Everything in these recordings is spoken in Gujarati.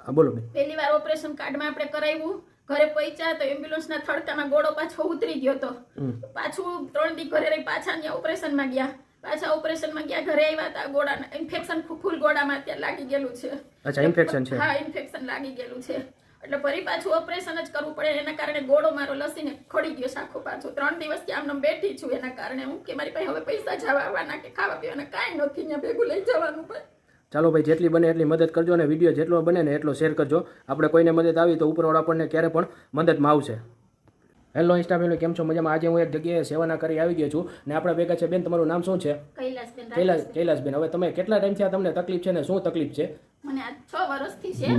હા બોલો બેન. પહેલી વાર ઓપરેશન કાર્ડમાં આપણે કરાવ્યું, ઘરે પહોંચ્યા તો એમ્બ્યુલન્સના થડકામાં ગોળો પાછો ઉતરી ગયો હતો. પાછું 3 દી ઘરે રહી પાછા ત્યાં ઓપરેશનમાં ગયા. પાછા ઓપરેશનમાં ગયા, ઘરે આવ્યા હતા, ગોળાના ઇન્ફેક્શન ફૂલ ગોળામાં અત્યારે લાગી ગયેલું છે. અચ્છા, ઇન્ફેક્શન છે. હા, ઇન્ફેક્શન લાગી ગયેલું છે, એટલે ફરી પાછું ઓપરેશન જ કરવું પડે. એના કારણે ગોળો મારો લસીને ખોડી ગયો શાખો પાછો. 3 દિવસથી આમને બેઠી છું. એના કારણે હું કે મારી પાસે હવે પૈસા જવા આવવાના કે ખાવા પીવાના કાંઈ નથી, ત્યાં ભેગું લઈ જવાનું ભાઈ. ચાલો ભાઈ, જેટલી બને એટલી મદદ કરજો અને વિડીયો જેટલો બને ને એટલો શેર કરજો. આપણે કોઈને મદદ આવી તો ઉપરવાળા આપણને ક્યારે પણ મદદમાં આવશે. હેલો ઇન્સ્ટા ફેમિલી, કેમ છો? મજામાં? આજે હું એક જગ્યાએ સેવાના કરી આવી ગયો છું ને આપણા ભેગા છે બેન. તમારું નામ શું છે? કૈલાસબેન. કૈલાસબેન. હવે તમે કેટલા ટાઈમથી આ તમને તકલીફ છે ને શું તકલીફ છે? મને આ 6 વર્ષથી છે.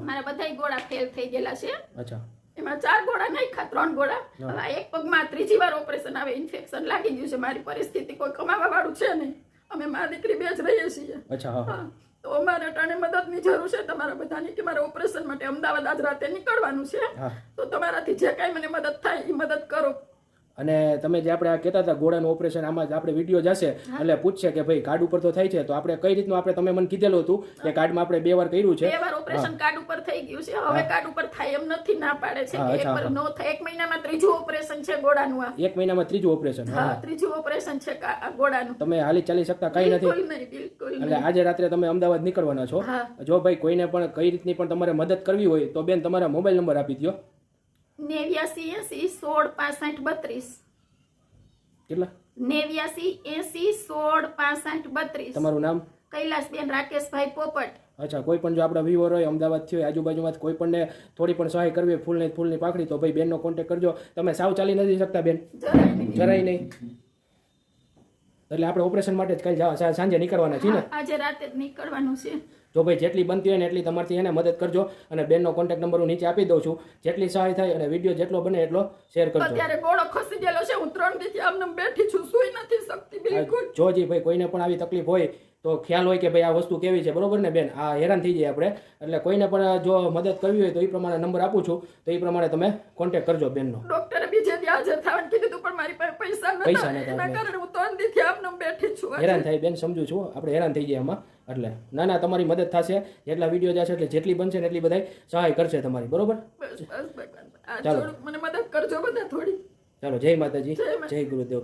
મારા બધાય ગોળા ફેલ થઈ ગયેલા છે. અચ્છા. એમાં 4 ગોળા નાખ્યા, 3 ગોળા. હવે એક પગમાં 3જી વાર ઓપરેશન આવે, ઇન્ફેક્શન લાગી ગયું છે. મારી પરિસ્થિતિ કોઈ કમાવા વાળું છે નહીં. અમે મા દીકરી બે જ રહીએ છીએ. અચ્છા. હા. તો અમારે અટાણે મદદની જરૂર છે તમારા બધાની કે મારે ઓપરેશન માટે અમદાવાદ આજ રાતે નીકળવાનું છે. તો તમારાથી જે કાંઈ મને મદદ થાય એ મદદ કરો. અને તમે જે આપણે આ કહેતા હતા ગોળાનું ઓપરેશન, આમાં જ આપણે વિડીયો જશે એટલે પૂછશે કે ભાઈ કાર્ડ ઉપર તો થાય છે, તો આપણે કઈ રીતનું આપણે તમે મને કીધેલું હતું કે કાર્ડમાં આપણે 2 વાર કર્યું છે. 2 વાર ઓપરેશન કાર્ડ ઉપર થઈ ગયું છે. હવે કાર્ડ ઉપર થાય એમ નથી, ના પાડે છે કે એક વાર નો થાય. 1 મહિનામાં 3જું ઓપરેશન છે ગોળાનું. આ 1 મહિનામાં 3જું ઓપરેશન. હા, 3જું ઓપરેશન છે ગોળાનું. તમે હાલી ચાલી શકતા કઈ નથી? બિલકુલ નહીં, બિલકુલ નહીં. એટલે આજે રાત્રે તમે અમદાવાદ નીકળવાના છો. જો ભાઈ કોઈને પણ કઈ રીતની પણ તમારે મદદ કરવી હોય તો બેન તમારા મોબાઈલ નંબર આપી દો. 89 80 16 65 32. કેટલા? 89 80 16 65 32. તમારું નામ? કૈલાસબેન રાકેશભાઈ પોપટ. અચ્છા. કોઈ પણ જો આપણા વ્યુઅર હોય અમદાવાદથી હોય આજુબાજુમાં કોઈ પણને થોડી પણ સહાય કરવી હોય ફૂલની પાકડી, તો ભાઈ બેનનો કોન્ટેક્ટ કરજો. તમે સાવ ચાલી નથી શકતા બેન? જરાય નહીં. એટલે આપણે ઓપરેશન માટે જ કાલે સાંજે નીકળવાના છીએ ને? આજે રાતે જ નીકળવાનું છે. જો ભાઈ જેટલી બનતી હોય ને એટલી તમારથી એને મદદ કરજો. અને બેનનો કોન્ટેક્ટ નંબર હું નીચે આપી દઉં છું. જેટલી સહાય થાય અને વિડીયો જેટલો બને એટલો શેર કરજો. અત્યારે ગોળો ખસી ગયેલો છે. હું 3 દીથી આમને બેઠી છું, સુઈ નથી શકતી બિલકુલ. જો જી ભાઈ કોઈને પણ આવી તકલીફ હોય તો ખ્યાલ હોય કે ભાઈ આ વસ્તુ કેવી છે, બરોબર ને બેન? આ હેરાન થઈ જાય આપણે. એટલે કોઈને પણ જો મદદ કરવી હોય તો એ પ્રમાણે નંબર આપું છું, તો એ પ્રમાણે તમે કોન્ટેક્ટ કરજો બેનનો. ડોક્ટરે બીજે દી હાજર થવાનું કીધું પણ મારી પાસે પૈસા નતા. એના કારણે હું 3 દીથી આમને બેઠી છું. હેરાન થાય બેન, સમજુ છું. આપણે હેરાન થઈ જાય એમાં. એટલે ના તમારી મદદ થશે. જેટલા વિડીયો જશે એટલે જેટલી બનશે ને એટલી બધાય સહાય કરશે તમારી, બરોબર? બસ ભગવાન, મને મદદ કરજો બધા થોડી. ચાલો, જય માતાજી, જય ગુરુદેવ.